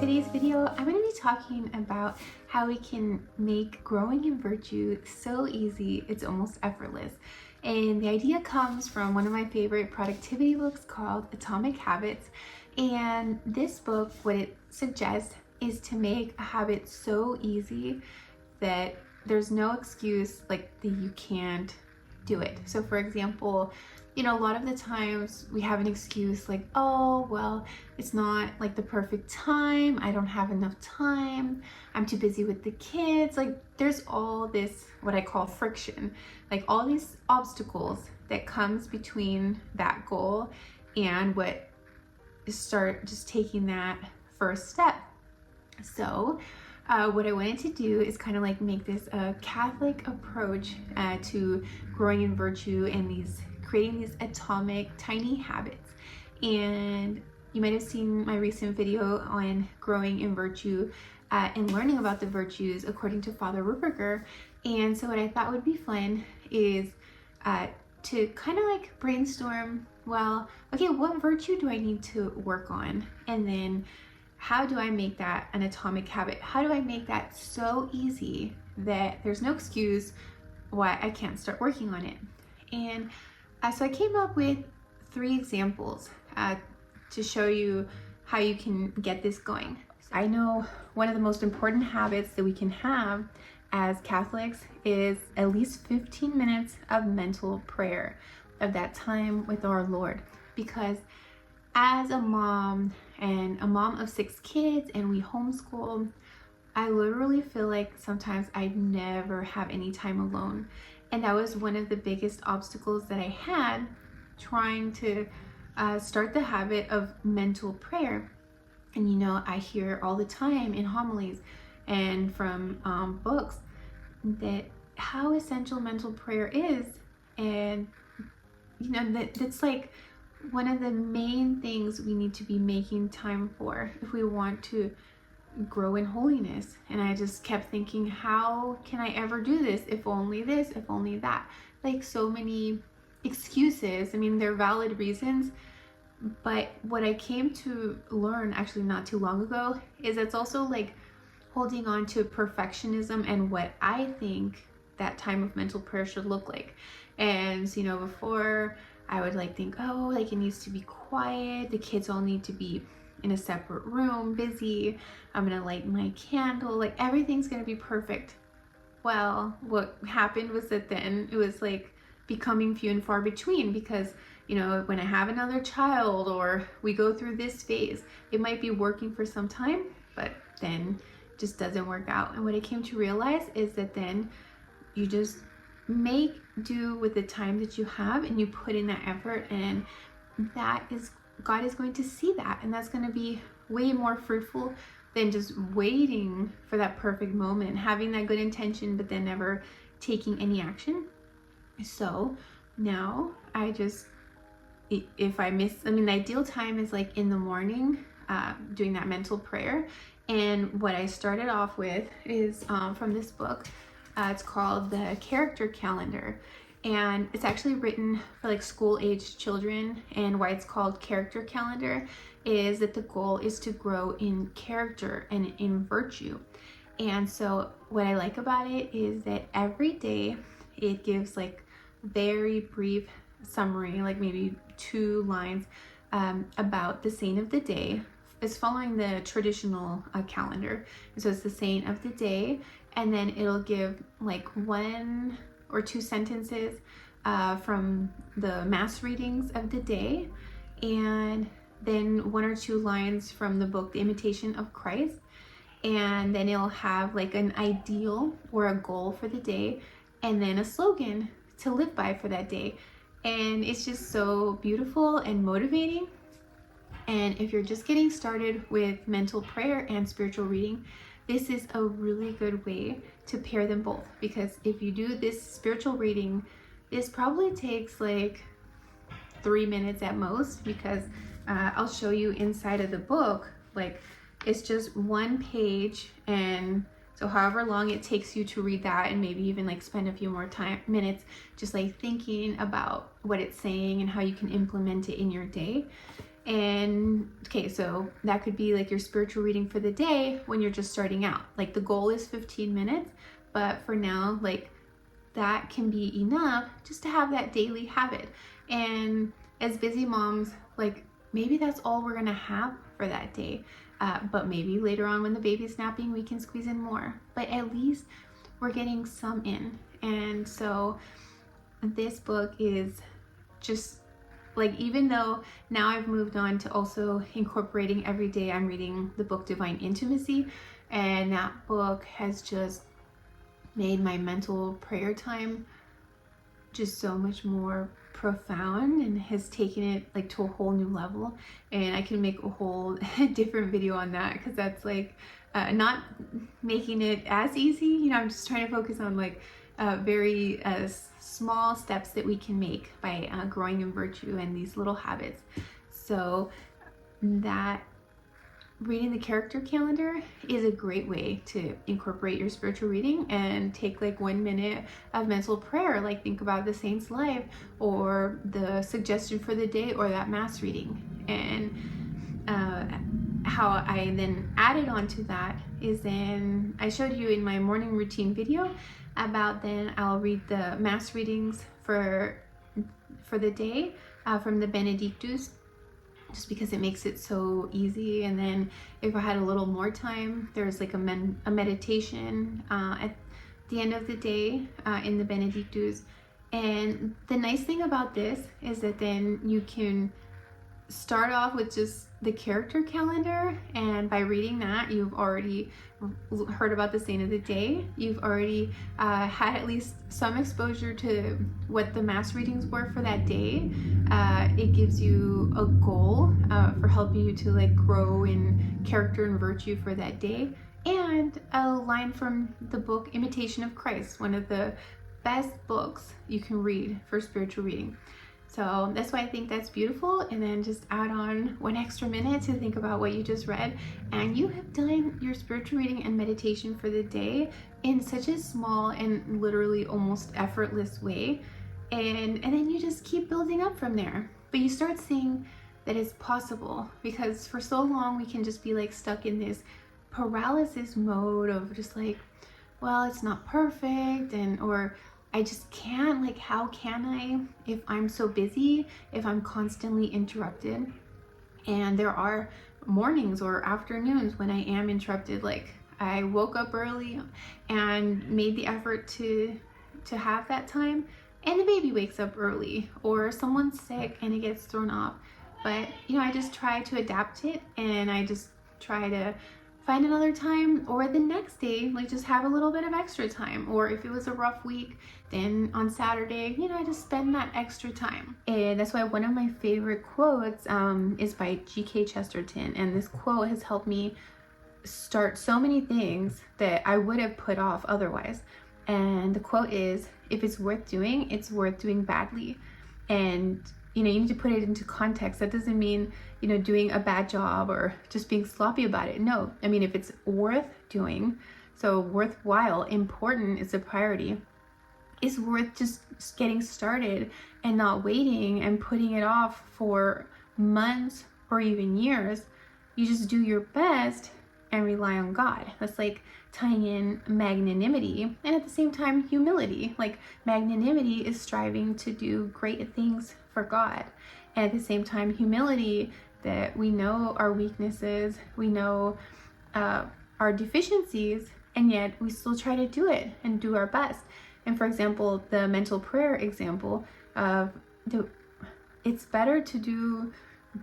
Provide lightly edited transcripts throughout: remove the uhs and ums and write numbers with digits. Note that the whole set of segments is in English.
Today's video, I'm going to be talking about how we can make growing in virtue so easy, it's almost effortless. And the idea comes from one of my favorite productivity books called Atomic Habits. And this book, what it suggests is to make a habit so easy that there's no excuse like that you can't do it. So for example, a lot of the times we have an excuse like, oh, well, it's not like the perfect time. I don't have enough time. I'm too busy with the kids. Like there's all this, what I call friction, like all these obstacles that comes between that goal and start just taking that first step. So what I wanted to do is kind of like make this a Catholic approach to growing in virtue and creating these atomic tiny habits. And you might have seen my recent video on growing in virtue and learning about the virtues according to Father Ripperger. And so what I thought would be fun is to kind of like brainstorm, well, okay, what virtue do I need to work on? And then how do I make that an atomic habit? How do I make that so easy that there's no excuse why I can't start working on it? And so I came up with 3 examples to show you how you can get this going. I know one of the most important habits that we can have as Catholics is at least 15 minutes of mental prayer, of that time with our Lord. Because as a mom and a mom of 6 kids and we homeschool, I literally feel like sometimes I never have any time alone. And that was one of the biggest obstacles that I had trying to start the habit of mental prayer. And I hear all the time in homilies and from books that how essential mental prayer is. And that's like one of the main things we need to be making time for if we want to grow in holiness. And I just kept thinking, how can I ever do this? If only this, if only that. Like so many excuses. I mean, they're valid reasons, but what I came to learn actually not too long ago is it's also like holding on to perfectionism and what I think that time of mental prayer should look like. And before I would think, oh, like it needs to be quiet, the kids all need to be in a separate room, busy, I'm gonna light my candle, like everything's gonna be perfect. Well, what happened was that then it was like becoming few and far between, because when I have another child or we go through this phase, it might be working for some time, but then just doesn't work out. And what I came to realize is that then you just make do with the time that you have and you put in that effort, and God is going to see that, and that's going to be way more fruitful than just waiting for that perfect moment, having that good intention but then never taking any action. So now the ideal time is like in the morning, doing that mental prayer. And what I started off with is from this book. It's called the Character Calendar, and it's actually written for like school-aged children. And why it's called Character Calendar is that the goal is to grow in character and in virtue. And so what I like about it is that every day it gives like very brief summary, like maybe 2 lines about the saint of the day. It's following the traditional calendar. So it's the saint of the day, and then it'll give like 1 or 2 sentences from the mass readings of the day, and then 1 or 2 lines from the book, The Imitation of Christ. And then it'll have like an ideal or a goal for the day, and then a slogan to live by for that day. And it's just so beautiful and motivating. And if you're just getting started with mental prayer and spiritual reading, this is a really good way to pair them both. Because if you do this spiritual reading, this probably takes like 3 minutes at most, because I'll show you inside of the book, like it's just 1 page, and so however long it takes you to read that, and maybe even like spend a few more minutes just like thinking about what it's saying and how you can implement it in your day. And okay, so that could be like your spiritual reading for the day when you're just starting out. Like the goal is 15 minutes, but for now, like that can be enough just to have that daily habit. And as busy moms, like maybe that's all we're gonna have for that day. But maybe later on when the baby's napping, we can squeeze in more. But at least we're getting some in. And so this book is just like, even though now I've moved on to also incorporating every day, I'm reading the book Divine Intimacy, and that book has just made my mental prayer time just so much more profound and has taken it like to a whole new level. And I can make a whole different video on that, because that's like not making it as easy, you know. I'm just trying to focus on like very small steps that we can make by growing in virtue and these little habits. So that reading the character calendar is a great way to incorporate your spiritual reading and take like 1 minute of mental prayer, like think about the saint's life or the suggestion for the day or that mass reading. And how I then added on to that is, then I showed you in my morning routine video about, then I'll read the mass readings for the day from the Benedictus, just because it makes it so easy. And then if I had a little more time, there's like a meditation at the end of the day in the Benedictus. And the nice thing about this is that then you can start off with just the character calendar, and by reading that, you've already heard about the saint of the day. You've already had at least some exposure to what the mass readings were for that day. It gives you a goal for helping you to like grow in character and virtue for that day, and a line from the book Imitation of Christ, one of the best books you can read for spiritual reading. So that's why I think that's beautiful. And then just add on 1 extra minute to think about what you just read, and you have done your spiritual reading and meditation for the day in such a small and literally almost effortless way. And then you just keep building up from there. But you start seeing that it's possible, because for so long we can just be like stuck in this paralysis mode of just like, well, it's not perfect, and or I just can't, like, how can I if I'm so busy, if I'm constantly interrupted? And there are mornings or afternoons when I am interrupted. Like, I woke up early and made the effort to have that time, and the baby wakes up early, or someone's sick and it gets thrown off. But, you know, I just try to adapt it, and I just try to find another time, or the next day, like just have a little bit of extra time. Or if it was a rough week, then on Saturday, you know, I just spend that extra time. And that's why one of my favorite quotes is by G.K. Chesterton. And this quote has helped me start so many things that I would have put off otherwise. And the quote is, if it's worth doing, it's worth doing badly. And you know, you need to put it into context. That doesn't mean, you know, doing a bad job or just being sloppy about it. No, I mean, if it's worth doing, so worthwhile, important is a priority, it's worth just getting started and not waiting and putting it off for months or even years. You just do your best and rely on God. That's like tying in magnanimity and at the same time humility. Like, magnanimity is striving to do great things for God, and at the same time humility, that we know our weaknesses, we know our deficiencies, and yet we still try to do it and do our best. And for example, the mental prayer example of it's better to do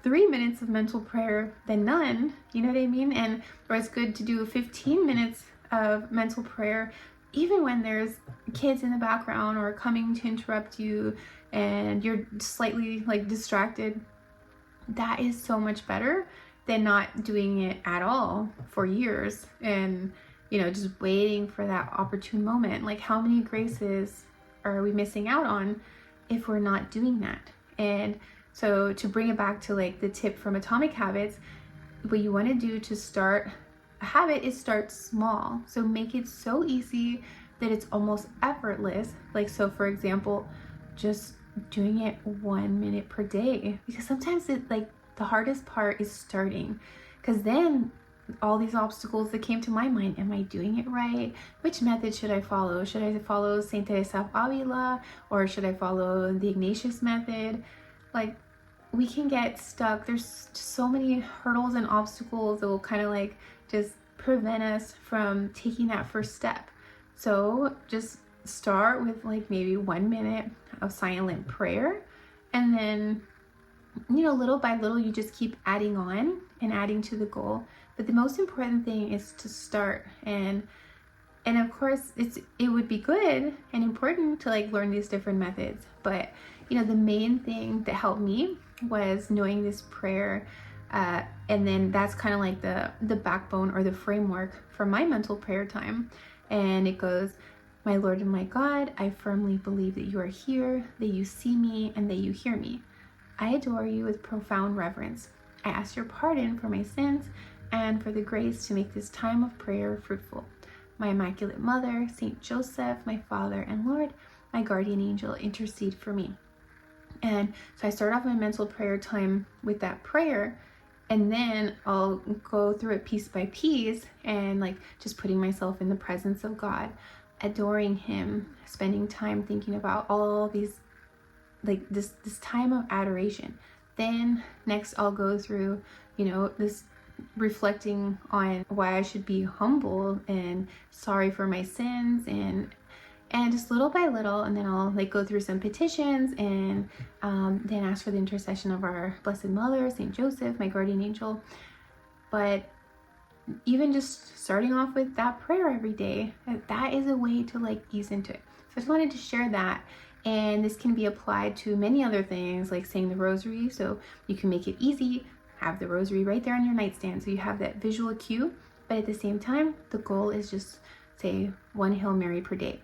3 minutes of mental prayer than none, you know what I mean? And or it's good to do 15 minutes of mental prayer even when there's kids in the background or coming to interrupt you and you're slightly like distracted. That is so much better than not doing it at all for years and, you know, just waiting for that opportune moment. Like, how many graces are we missing out on if we're not doing that? And so to bring it back to like the tip from Atomic Habits, what you want to do to start a habit is start small. So make it so easy that it's almost effortless. Like, so for example, just doing it 1 minute per day, because sometimes it like The hardest part is starting, because then all these obstacles that came to my mind, am I doing it right? Which method should I follow? Should I follow Saint Teresa of Avila, or should I follow the Ignatius method? Like, we can get stuck. There's so many hurdles and obstacles that will kind of like just prevent us from taking that first step. So just start with like maybe 1 minute of silent prayer, and then, you know, little by little, you just keep adding on and adding to the goal. But the most important thing is to start. And of course, it would be good and important to like learn these different methods. But, you know, the main thing that helped me was knowing this prayer. And then that's kind of like the backbone or the framework for my mental prayer time. And it goes, "My Lord and my God, I firmly believe that you are here, that you see me, and that you hear me. I adore you with profound reverence. I ask your pardon for my sins and for the grace to make this time of prayer fruitful. My Immaculate Mother, Saint Joseph, my Father and Lord, my guardian angel, intercede for me." And so I start off my mental prayer time with that prayer, and then I'll go through it piece by piece and like just putting myself in the presence of God, adoring him, spending time thinking about all these, like this time of adoration. Then next I'll go through, you know, this reflecting on why I should be humble and sorry for my sins, and just little by little, and then I'll like go through some petitions, and then ask for the intercession of our Blessed Mother, Saint Joseph, my guardian angel. But even just starting off with that prayer every day, that is a way to like ease into it. So I just wanted to share that. And this can be applied to many other things, like saying the Rosary. So you can make it easy, have the Rosary right there on your nightstand, so you have that visual cue. But at the same time, the goal is just say 1 Hail Mary per day.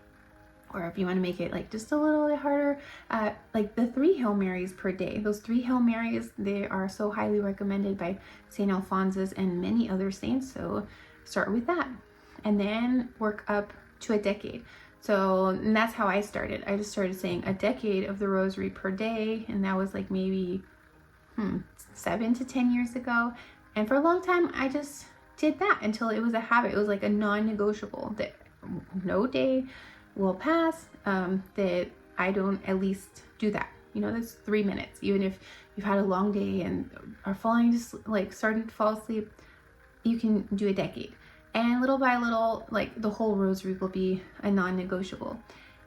Or if you want to make it like just a little bit harder, like the 3 Hail Marys per day. Those 3 Hail Marys, they are so highly recommended by St. Alphonsus and many other saints. So start with that, and then work up to a decade. So, and that's how I started. I just started saying a decade of the Rosary per day, and that was like maybe 7 to 10 years ago. And for a long time, I just did that until it was a habit. It was like a non-negotiable that no day will pass that I don't at least do that. You know, that's 3 minutes. Even if you've had a long day and are starting to fall asleep, you can do a decade. And little by little, like the whole Rosary will be a non-negotiable.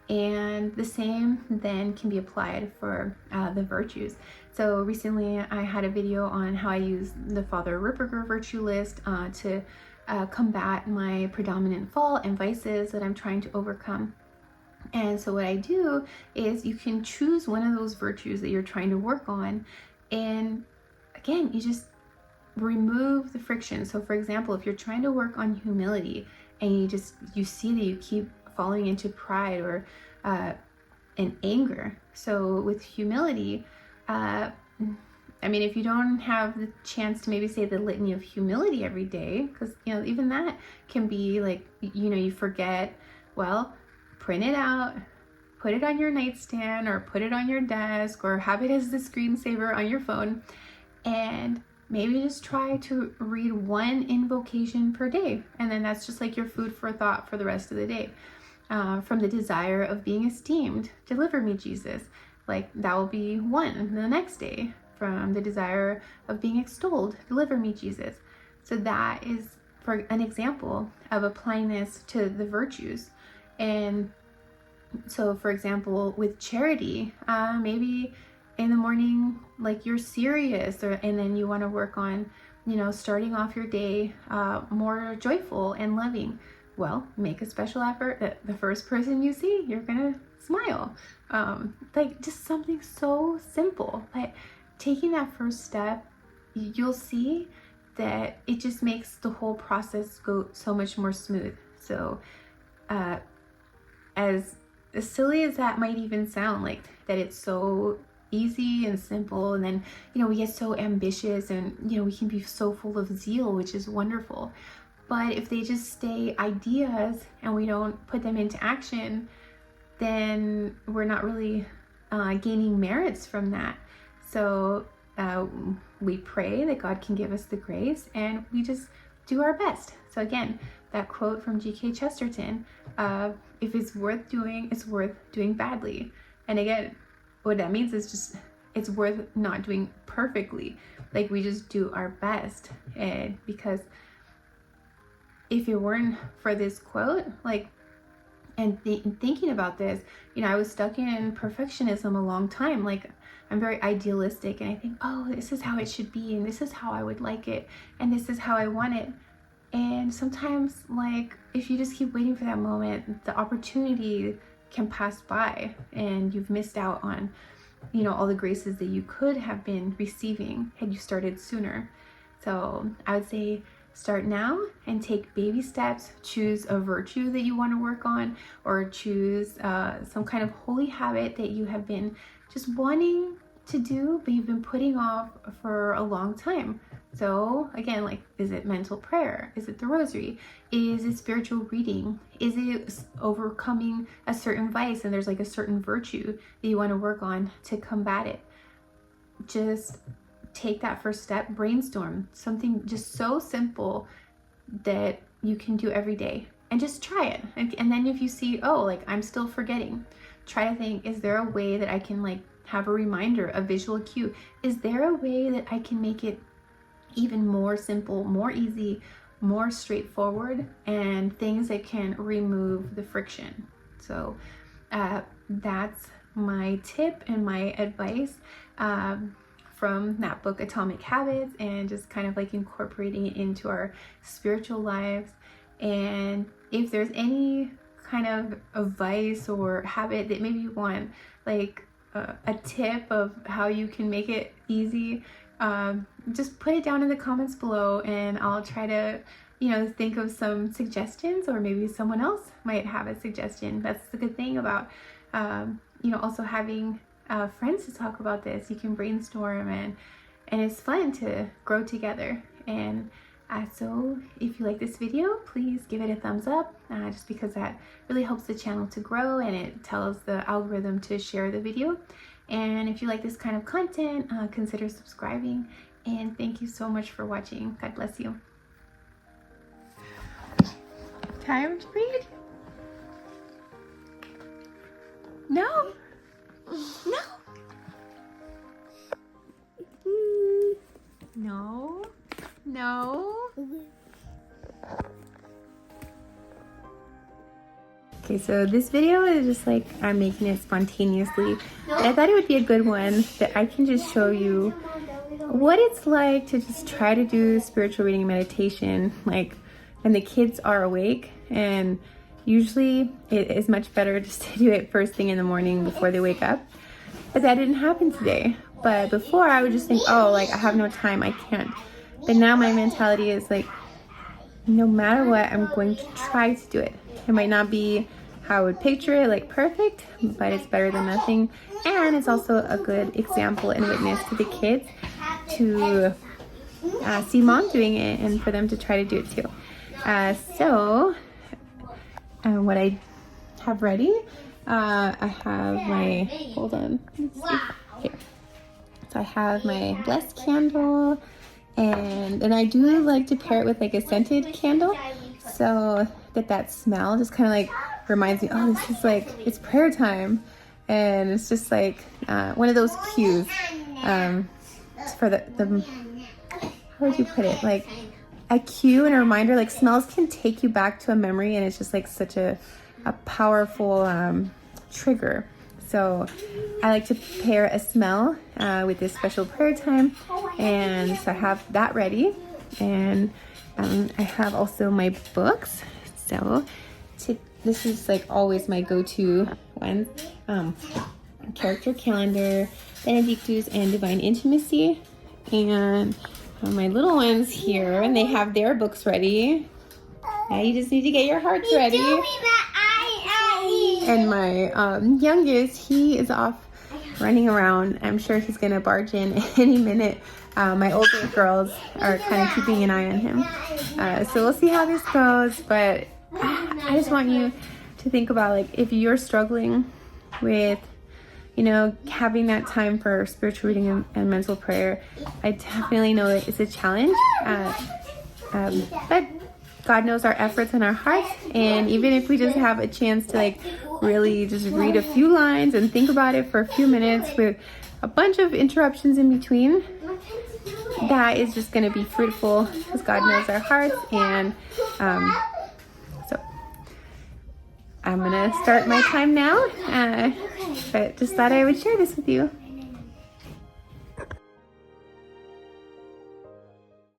And the same then can be applied for the virtues. So recently I had a video on how I use the Father Ripperger Virtue List to combat my predominant fault and vices that I'm trying to overcome. And so what I do is you can choose one of those virtues that you're trying to work on, and again, you just remove the friction. So for example, if you're trying to work on humility and you see that you keep falling into pride or and anger. So with humility, I mean, if you don't have the chance to maybe say the litany of humility every day, because, you know, even that can be like, you know, you forget, well, print it out, put it on your nightstand or put it on your desk or have it as the screensaver on your phone, and maybe just try to read 1 invocation per day. And then that's just like your food for thought for the rest of the day. From the desire of being esteemed, deliver me, Jesus. Like that will be 1 the next day. From the desire of being extolled, deliver me, Jesus. So that is for an example of applying this to the virtues. And so for example, with charity, maybe in the morning, like you're serious, and then you want to work on, you know, starting off your day more joyful and loving. Well, make a special effort that the first person you see, you're gonna smile. Like just something so simple, but taking that first step, you'll see that it just makes the whole process go so much more smooth. So as silly as that might even sound, like that it's so easy and simple, and then, you know, we get so ambitious and, you know, we can be so full of zeal, which is wonderful. But if they just stay ideas and we don't put them into action, then we're not really gaining merits from that. So we pray that God can give us the grace, and we just do our best. So again, that quote from G.K. Chesterton, if it's worth doing, it's worth doing badly. And again, what that means is just it's worth not doing perfectly. Like, we just do our best. And because if it weren't for this quote, like, and thinking about this, you know, I was stuck in perfectionism a long time. Like, I'm very idealistic, and I think, oh, this is how it should be, and this is how I would like it, and this is how I want it. And sometimes, like, if you just keep waiting for that moment, the opportunity can pass by, and you've missed out on, you know, all the graces that you could have been receiving had you started sooner. So I would say start now and take baby steps. Choose a virtue that you want to work on, or choose some kind of holy habit that you have been just wanting to do, but you've been putting off for a long time. So again, like, is it mental prayer? Is it the Rosary? Is it spiritual reading? Is it overcoming a certain vice, and there's like a certain virtue that you want to work on to combat it? Just take that first step, brainstorm something just so simple that you can do every day, and just try it. And then if you see, oh, like, I'm still forgetting, try to think, is there a way that I can, like, have a reminder, a visual cue? Is there a way that I can make it even more simple, more easy, more straightforward, and things that can remove the friction? So that's my tip and my advice from that book, Atomic Habits, and just kind of like incorporating it into our spiritual lives. And if there's any kind of a vice or habit that maybe you want, like, a tip of how you can make it easy, just put it down in the comments below, and I'll try to, you know, think of some suggestions, or maybe someone else might have a suggestion. That's the good thing about, you know, also having friends to talk about this. You can brainstorm, and it's fun to grow together. And so if you like this video, please give it a thumbs up, just because that really helps the channel to grow, and it tells the algorithm to share the video. And if you like this kind of content, consider subscribing. And thank you so much for watching. God bless you. Time to read? No. No. No. No. Okay, so this video is just like, I'm making it spontaneously. But I thought it would be a good one that I can just show you what it's like to just try to do spiritual reading and meditation, like, when the kids are awake. And usually it is much better just to do it first thing in the morning before they wake up. But that didn't happen today. But before, I would just think, oh, like, I have no time, I can't. But now my mentality is like, no matter what, I'm going to try to do it. It might not be how I would picture it, like perfect, but it's better than nothing. And it's also a good example and witness to the kids to see mom doing it, and for them to try to do it too. So what I have ready, I have my, hold on, let's see. Here. So I have my blessed candle, and I do like to pair it with like a scented candle, so that smell just kind of like reminds me, oh, this is like, it's prayer time. And it's just like one of those cues for the how would you put it, like a cue and a reminder. Like, smells can take you back to a memory, and it's just like such a powerful trigger. So I like to pair a smell with this special prayer time, and so I have that ready. And I have also my books. So this is like always my go-to one. Character Calendar, Benedictus, and Divine Intimacy. And my little ones here, and they have their books ready. Now you just need to get your hearts ready. And my youngest, he is off running around. I'm sure he's gonna barge in any minute. My older girls are kind of keeping an eye on him. So we'll see how this goes, but I just want you to think about, like, if you're struggling with, you know, having that time for spiritual reading and mental prayer, I definitely know it's a challenge. But God knows our efforts and our hearts, and even if we just have a chance to like really just read a few lines and think about it for a few minutes with a bunch of interruptions in between, that is just going to be fruitful because God knows our hearts. And so I'm going to start my time now, but just thought I would share this with you.